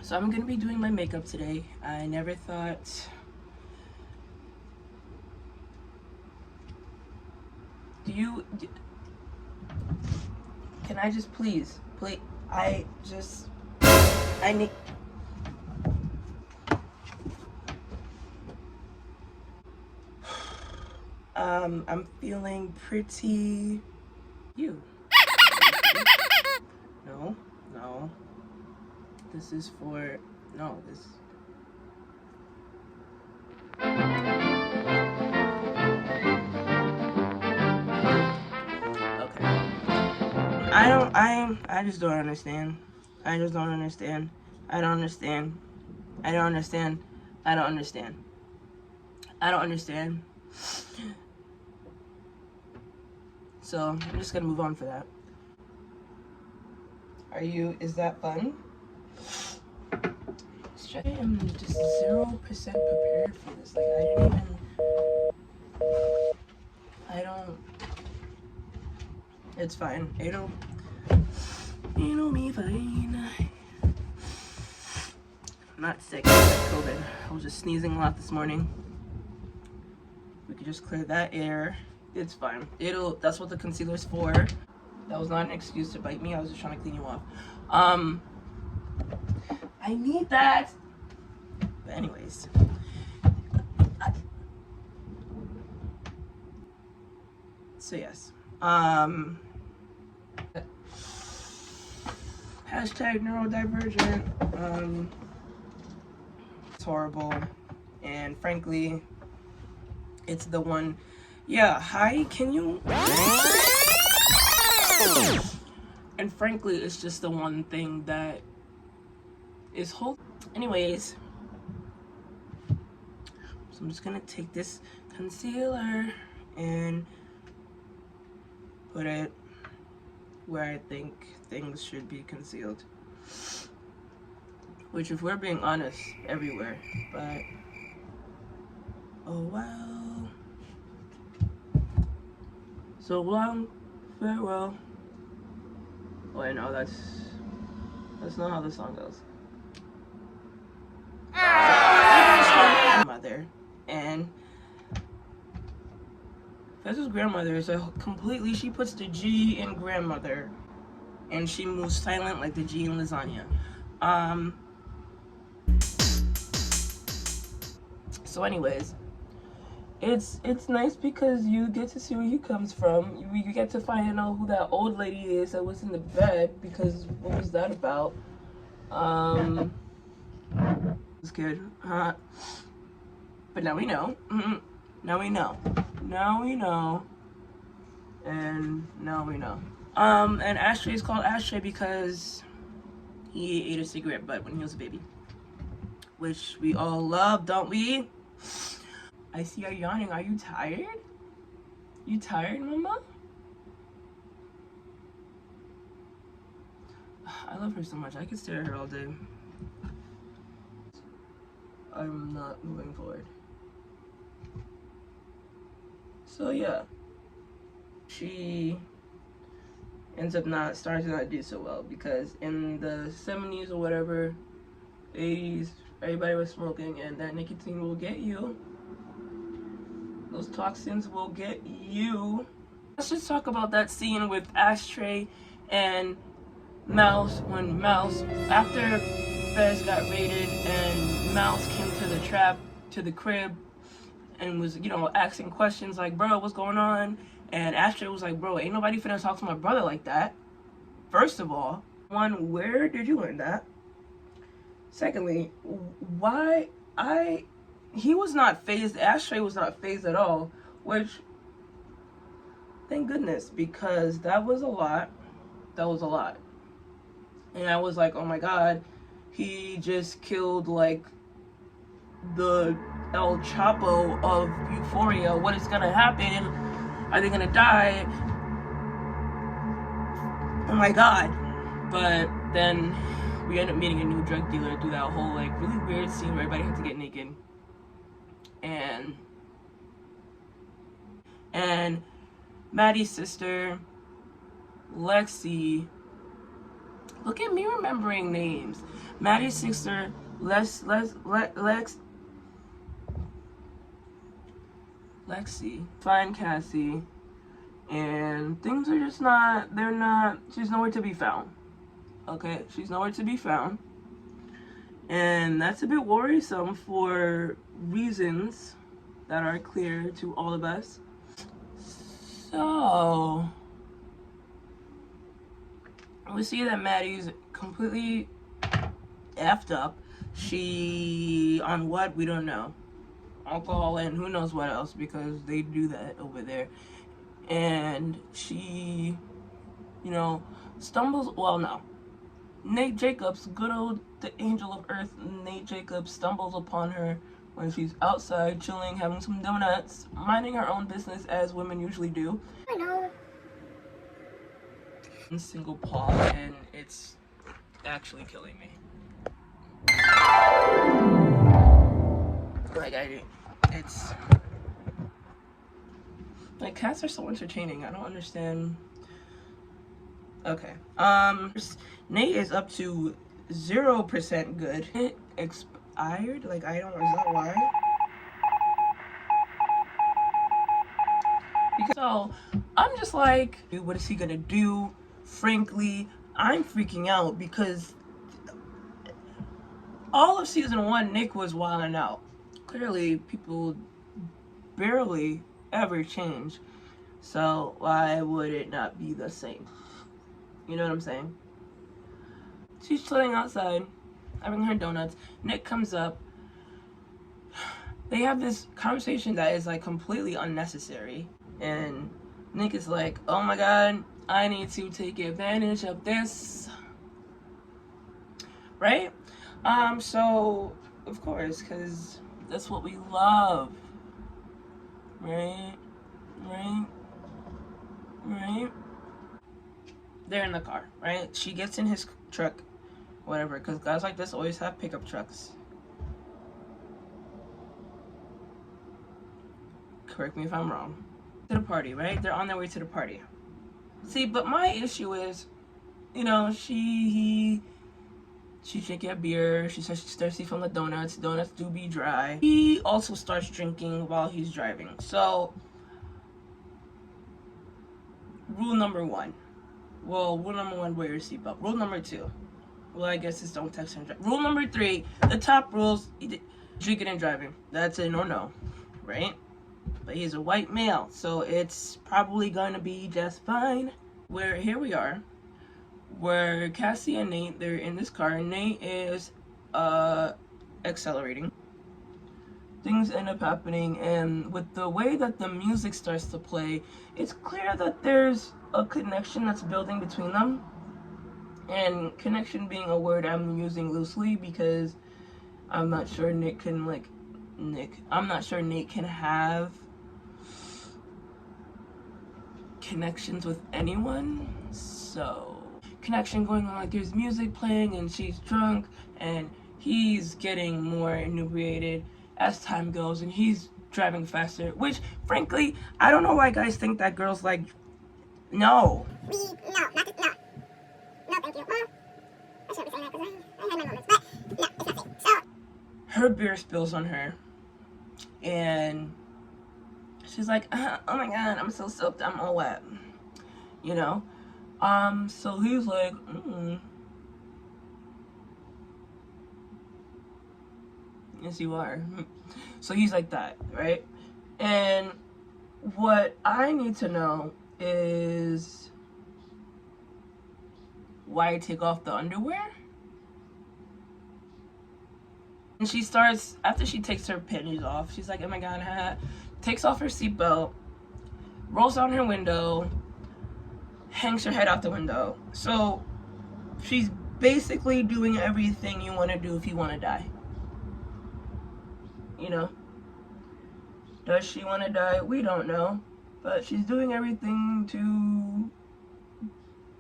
So I'm gonna be doing my makeup today. I never thought. Can I just please? I need. I'm feeling pretty. You. No, no. This is for. No, this. Okay. I just don't understand. I just don't understand. I don't understand. I don't understand. I don't understand. I don't understand. So I'm just gonna move on for that. Is that fun? I am just 0% prepared for this. Like, I don't, it's fine. It'll be fine. I'm not sick, I'm like COVID. I was just sneezing a lot this morning. We could just clear that air. It's fine. That's what the concealer's for. That was not an excuse to bite me. I was just trying to clean you off. I need that. But anyways. So yes. Hashtag neurodivergent. It's horrible. And frankly, it's the one. Yeah, hi, can you? And frankly, it's just the one thing that is whole. Anyways, so I'm just gonna take this concealer and put it where I think things should be concealed. Which, if we're being honest, everywhere. But oh well. So long, farewell. Oh, I know that's not how the song goes. Grandmother, and Fez's grandmother is she puts the G in grandmother, and she moves silent like the G in lasagna. So anyways, it's nice because you get to see where he comes from. You get to find out who that old lady is that was in the bed, because what was that about? It's good. But now we know. Now we know. Now we know. And now we know. And Ashtray is called Ashtray because he ate a cigarette butt when he was a baby. Which we all love, don't we? I see you're yawning. Are you tired? You tired, Mama? I love her so much. I could stare at her all day. I'm not moving forward. So yeah, she ends up starting to not do so well, because in the 70s or whatever, 80s, everybody was smoking, and that nicotine will get you. Those toxins will get you. Let's just talk about that scene with Ashtray and Mouse, when Mouse, after Fez got raided and Mouse came to the crib, and was, asking questions like, bro, what's going on? And Ashtray was like, bro, ain't nobody finna talk to my brother like that. First of all, one, where did you learn that? Secondly, he was not phased, Ashtray was not phased at all, which, thank goodness, because that was a lot. That was a lot. And I was like, oh my god, he just killed, like, the El Chapo of Euphoria. What is gonna happen? Are they gonna die? Oh my god. But then we ended up meeting a new drug dealer through that whole, like, really weird scene where everybody had to get naked. And Maddie's sister, Lexi, Look at me remembering names. Maddie's sister, Lexi, find Cassie, and things are just not, they're not, she's nowhere to be found. Okay, she's nowhere to be found. And that's a bit worrisome for reasons that are clear to all of us. So, we see that Maddie's completely effed up. She, on what? We don't know. Alcohol and who knows what else, because they do that over there. And she, you know, stumbles, well, no. Nate Jacobs, good old the angel of earth, Nate Jacobs stumbles upon her when she's outside chilling, having some donuts, minding her own business as women usually do. I know. Single paw, and it's actually killing me. Like, it's like, cats are so entertaining. I don't understand. Okay. Nate is up to 0% good. It expired? Like, I don't know. Is that why? Because, so, I'm just like, what is he gonna do? Frankly, I'm freaking out because all of season 1, Nick was wilding out. Clearly, people barely ever change. So, why would it not be the same? You know what I'm saying? She's chilling outside, having her donuts. Nick comes up. They have this conversation that is like completely unnecessary. And Nick is like, oh my god, I need to take advantage of this. Right? So, of course, because that's what we love. Right? Right? Right? They're in the car, right? She gets in his truck, whatever, because guys like this always have pickup trucks. Correct me if I'm wrong. To the party, right? They're on their way to the party. See, but my issue is, you know, she's drinking a beer. She says she's thirsty from the donuts. Donuts do be dry. He also starts drinking while he's driving. So, rule number 1. Well, rule number 1, wear your seatbelt. Rule number 2, well, I guess it's don't text and drive. Rule number 3, the top rules, drinking and driving. That's a no, right? But he's a white male, so it's probably going to be just fine. Where here we are, where Cassie and Nate, they're in this car, and Nate is accelerating. Things end up happening, and with the way that the music starts to play, it's clear that there's a connection that's building between them. And connection being a word I'm using loosely because I'm not sure I'm not sure Nate can have connections with anyone. So, connection going on, like there's music playing and she's drunk and he's getting more inebriated as time goes and he's driving faster, which frankly, I don't know why guys think that girls like, no. No, thank you. Well, I shouldn't be saying that because I had my moments, but no, it's not safe. So, her beer spills on her and she's like, oh my god, I'm so soaked, I'm all wet, you know? So he's like, yes you are. So he's like that, right? And what I need to know is why take off the underwear? And she starts, after she takes her panties off, she's like, oh my god, takes off her seatbelt, rolls down her window, hangs her head out the window. So she's basically doing everything you want to do if you want to die. You know? Does she want to die? We don't know. But she's doing everything to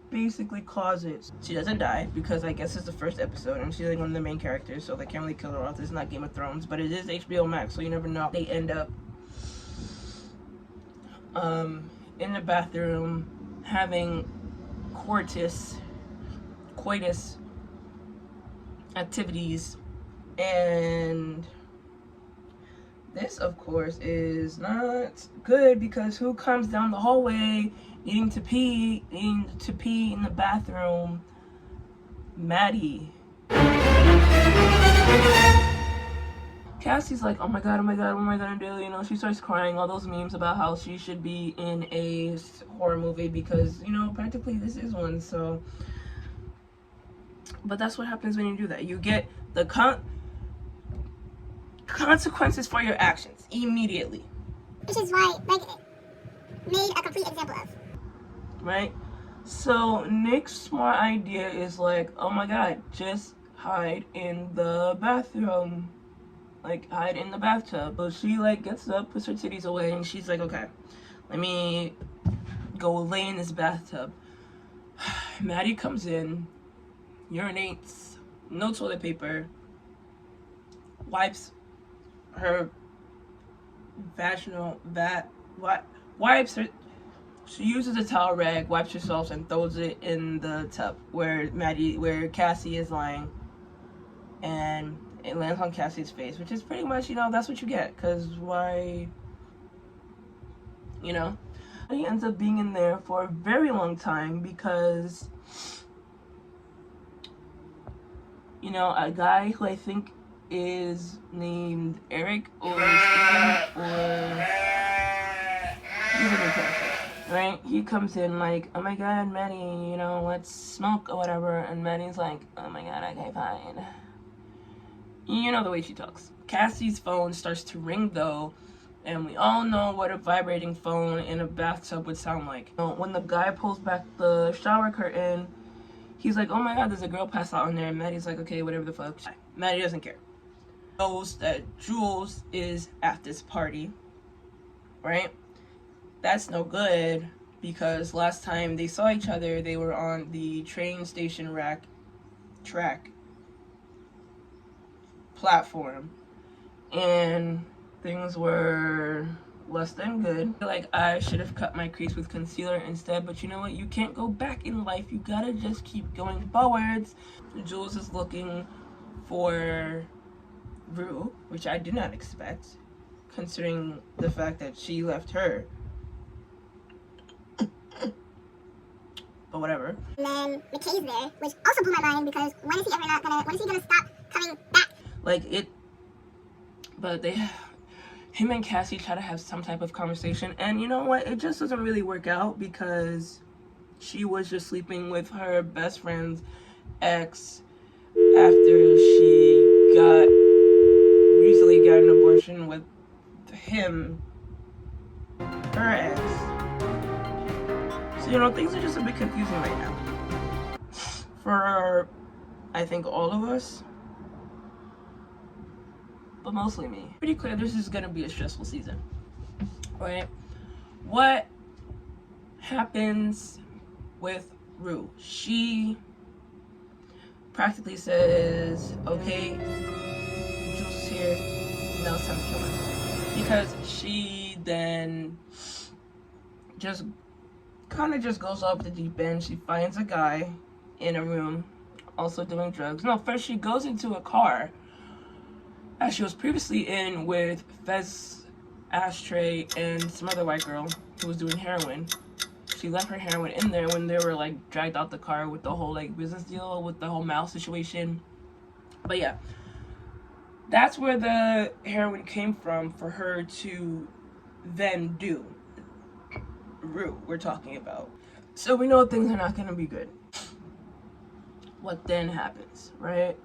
basically cause it. She doesn't die because I guess it's the first episode and she's like one of the main characters, so they can't really kill her off. This is not Game of Thrones, but it is HBO Max, so you never know. They end up in the bathroom having coitus activities. And this, of course, is not good because who comes down the hallway needing to pee in the bathroom? Maddie. Cassie's like, oh my god, what am I gonna do? You know, she starts crying, all those memes about how she should be in a horror movie because, you know, practically this is one, so. But that's what happens when you do that. You get the consequences for your actions immediately. Which is why, like, made a complete example of. Right? So Nick's smart idea is like, oh my god, just hide in the bathroom. Like, hide in the bathtub. So she, like, gets up, puts her titties away, and she's like, okay, let me go lay in this bathtub. Maddie comes in, urinates, no toilet paper, wipes her wipes her. She uses a towel rag, wipes herself, and throws it in the tub where Cassie is lying, and it lands on Cassie's face, which is pretty much, you know, that's what you get, because why, you know. He ends up being in there for a very long time because, you know, a guy who I think is named Eric or Steven or he's a new character, right? He comes in like, oh my god, Maddie, you know, let's smoke or whatever, and Maddie's like, oh my god, okay, fine. You know the way she talks. Cassie's phone starts to ring though, and we all know what a vibrating phone in a bathtub would sound like. When the guy pulls back the shower curtain, he's like, oh my god, there's a girl passed out in there, and Maddie's like, okay, whatever the fuck. Maddie doesn't care. Knows that Jules is at this party, right? That's no good, because last time they saw each other, they were on the train station track platform, and things were less than good. Like, I should have cut my crease with concealer instead, but you know what? You can't go back in life. You gotta just keep going forwards. Jules is looking for Rue, which I did not expect, considering the fact that she left her. But whatever. And then McKay's there, which also blew my mind because when is he gonna stop coming back? Like, but him and Cassie try to have some type of conversation, and you know what? It just doesn't really work out because she was just sleeping with her best friend's ex after she recently got an abortion with him, her ex. So, you know, things are just a bit confusing right now. For, I think, all of us. But mostly me. Pretty clear this is gonna be a stressful season. Right? What happens with Rue? She practically says, okay, Jules is here, now it's time to kill myself. Because she then just kind of just goes off the deep end. She finds a guy in a room also doing drugs. No, first she goes into a car as she was previously in with Fez, Ashtray, and some other white girl who was doing heroin. She left her heroin in there when they were like dragged out the car with the whole like business deal with the whole mouse situation. But yeah, that's where the heroin came from for her to then do Rue we're talking about. So we know things are not gonna be good. What then happens, right?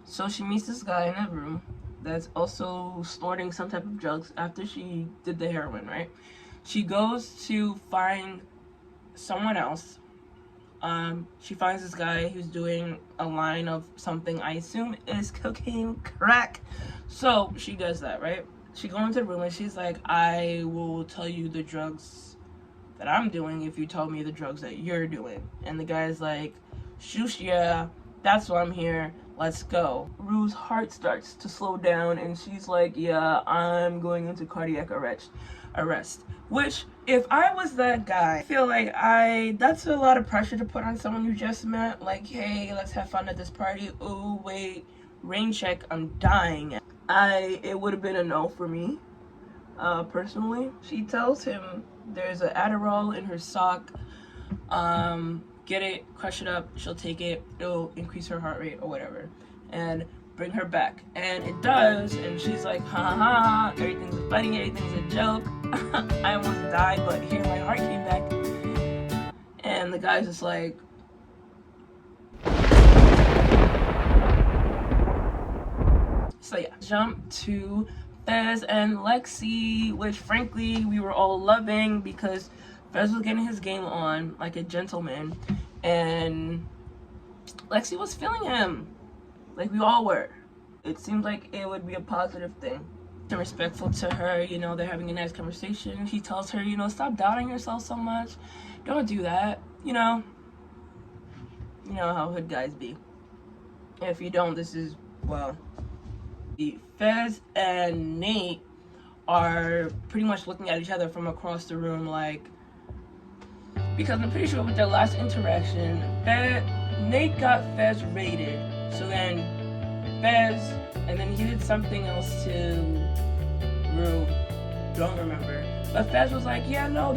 So she meets this guy in a room that's also snorting some type of drugs after she did the heroin, right? She goes to find someone else. She finds this guy who's doing a line of something I assume is cocaine crack. So she does that, right? She goes into the room and she's like, I will tell you the drugs that I'm doing if you tell me the drugs that you're doing. And the guy's like, shoosh, yeah, that's why I'm here. let's go. Rue's heart starts to slow down and she's like, yeah, I'm going into cardiac arrest. Which, if I was that guy, I feel like that's a lot of pressure to put on someone you just met. Like, hey, let's have fun at this party. Oh, wait, rain check, I'm dying. It would have been a no for me, personally. She tells him there's an Adderall in her sock. Get it, crush it up, she'll take it, it'll increase her heart rate or whatever, and bring her back. And it does, and she's like, ha ha ha, everything's funny, everything's a joke. I almost died, but here my heart came back. And the guy's just like, so yeah, jump to Fez and Lexi, which frankly we were all loving because Fez was getting his game on like a gentleman, and Lexi was feeling him, like we all were. It seemed like it would be a positive thing. And respectful to her, you know, they're having a nice conversation. He tells her, you know, stop doubting yourself so much. Don't do that, you know how hood guys be. If you don't, this is, well, Fez and Nate are pretty much looking at each other from across the room, like, because I'm pretty sure with their last interaction, Nate got Fez raided. So then Fez, and then he did something else to Rue. Don't remember. But Fez was like, yeah, no,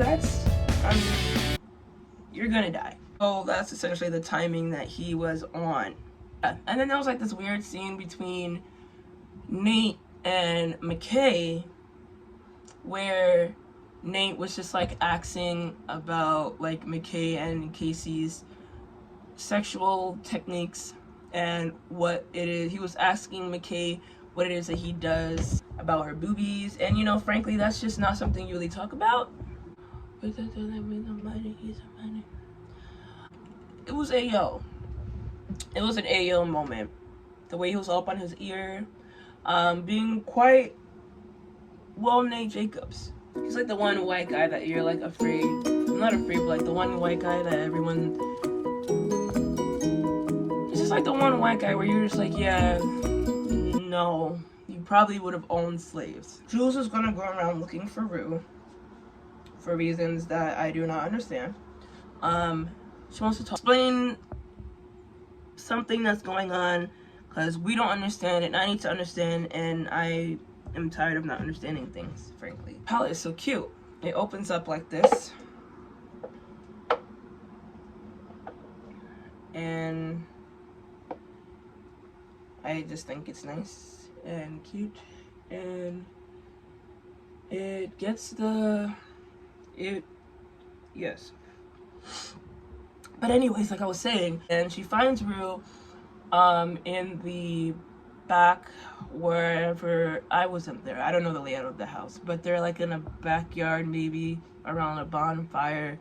you're gonna die. So that's essentially the timing that he was on. And then there was like this weird scene between Nate and McKay where Nate was just like asking about like McKay and Casey's sexual techniques and what it is. He was asking McKay what it is that he does about her boobies, and you know, frankly, that's just not something you really talk about. It was it was an Ayo moment. The way he was up on his ear, being quite Nate Jacobs. He's like the one white guy that you're like afraid, not afraid, but like the one white guy that everyone, it's just like the one white guy where you're just like, yeah, no, you probably would have owned slaves. Jules is gonna go around looking for Rue for reasons that I do not understand. She wants to explain something that's going on because we don't understand it and I need to understand, and I am tired of not understanding things, frankly. The palette is so cute. It opens up like this, and I just think it's nice and cute, and it gets yes. But anyways, like I was saying, and she finds Rue in the back, wherever, I wasn't there, I don't know the layout of the house, but they're like in a backyard, maybe around a bonfire,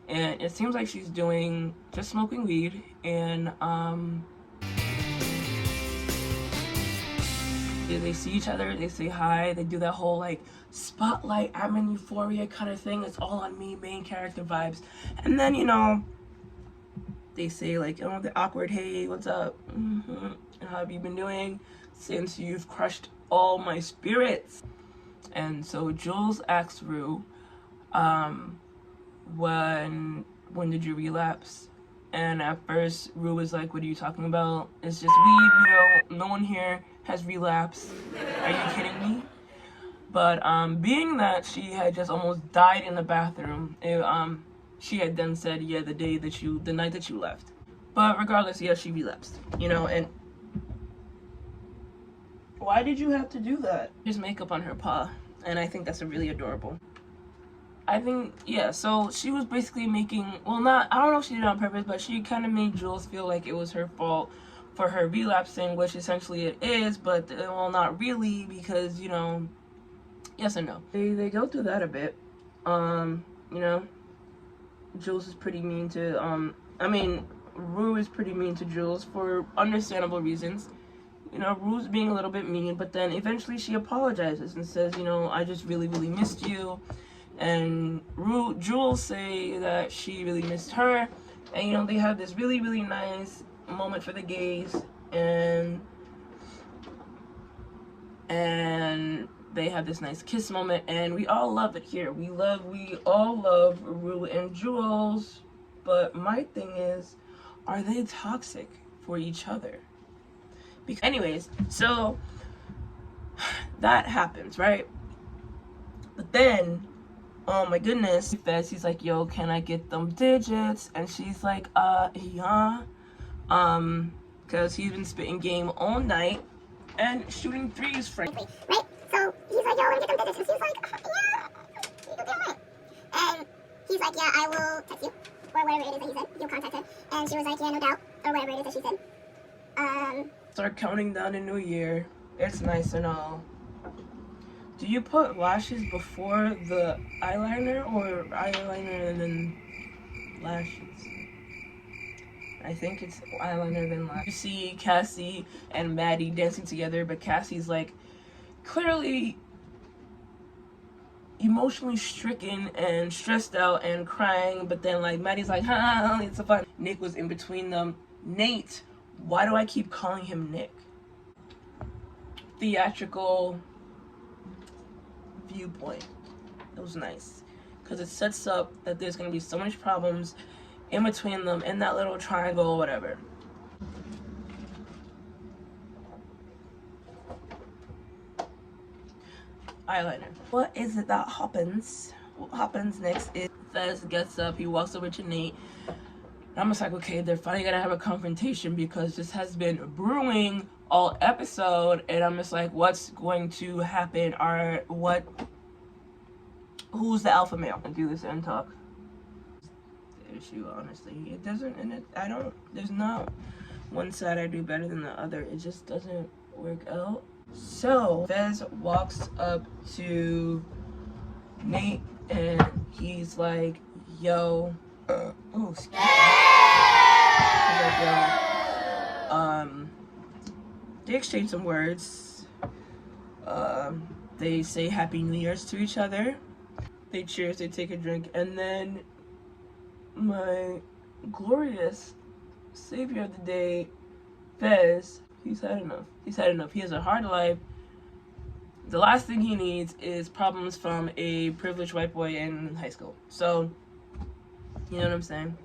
and it seems like she's just smoking weed, and they see each other, they say hi, they do that whole like spotlight, I'm in Euphoria kind of thing, it's all on me, main character vibes, and then, you know, they say like, oh, the awkward, hey, what's up? How have you been doing since you've crushed all my spirits? And so Jules asks Rue, when did you relapse? And at first Rue was like, what are you talking about? It's just weed, you know, no one here has relapsed. Are you kidding me? But being that she had just almost died in the bathroom, she had then said, yeah, the night that you left. But regardless, yeah, she relapsed, you know, and why did you have to do that? There's makeup on her paw, and I think that's really adorable. I think, yeah, so she was basically making, well, I don't know if she did it on purpose, but she kind of made Jules feel like it was her fault for her relapsing, which essentially it is, but, well, not really, because, you know, yes and no. They go through that a bit, you know. Jules is pretty mean to, Rue is pretty mean to Jules for understandable reasons. You know, Rue's being a little bit mean, but then eventually she apologizes and says, you know, I just really, really missed you. And Jules say that she really missed her. And, you know, they have this really, really nice moment for the gays. and they have this nice kiss moment, and we all love it here. We all love Rue and Jules, but my thing is, are they toxic for each other? Because anyways, so that happens, right? But then, oh my goodness, he's like, yo, can I get them digits? And she's like, yeah. Because he's been spitting game all night and shooting threes, frankly. Right? So he's like, yo, let me get them digits. And she's like, yeah, you can do it. And he's like, yeah, I will text you. Or whatever it is that he said. You'll contact her. And she was like, yeah, no doubt. Or whatever it is that she said. Start counting down to New Year. It's nice and all. Do you put lashes before the eyeliner or eyeliner and then lashes? I think it's eyeliner then lashes. You see Cassie and Maddie dancing together, but Cassie's like clearly emotionally stricken and stressed out and crying, but then like Maddie's like, ha, it's so fun. Nick was in between them. Nate, why do I keep calling him Nick? Theatrical viewpoint. It was nice because it sets up that there's going to be so much problems in between them in that little triangle or whatever. Eyeliner. What is it that happens? What happens next is Fez gets up, he walks over to Nate. I'm just like, okay, they're finally gonna have a confrontation because this has been brewing all episode, and I'm just like, what's going to happen? Who's the alpha male? I do this and talk. The issue, honestly, it doesn't, and there's not one side I do better than the other. It just doesn't work out. So Fez walks up to Nate and he's like, yo, excuse me. He's like, yo, they exchange some words. They say Happy New Year's to each other. They cheers, they take a drink, and then my glorious savior of the day, Fez, he's had enough. He's had enough. He has a hard life. The last thing he needs is problems from a privileged white boy in high school. So, you know what I'm saying?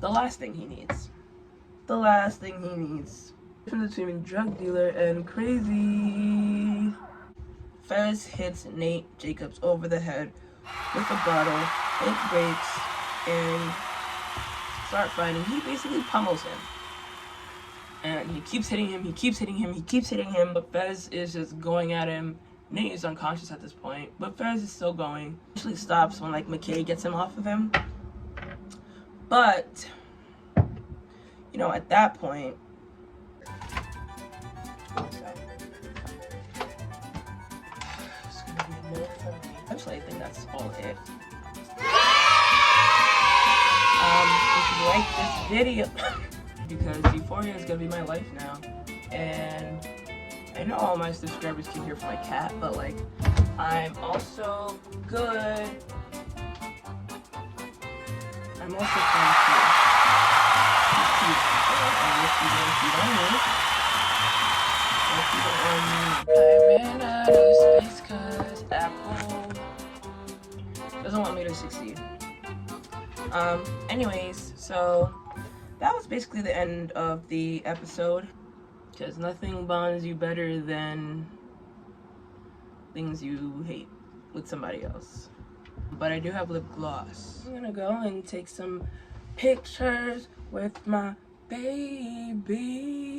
The last thing he needs. The last thing he needs. Difference between drug dealer and crazy. Fez hits Nate Jacobs over the head with a bottle. It breaks and start fighting. He basically pummels him. And he keeps hitting him, he keeps hitting him, he keeps hitting him, but Fez is just going at him. Nate is unconscious at this point, but Fez is still going. Actually stops when like McKay gets him off of him. But, you know, at that point, it's gonna be a minute from me. Actually, I think that's all it. If you like this video, because Euphoria is gonna be my life now, and I know all my subscribers keep here for my cat, but like, I'm also good. I'm also fun too. I ran out of space cause Apple doesn't want me to succeed. Anyways, so that was basically the end of the episode, because nothing bonds you better than things you hate with somebody else. But I do have lip gloss. I'm gonna go and take some pictures with my baby.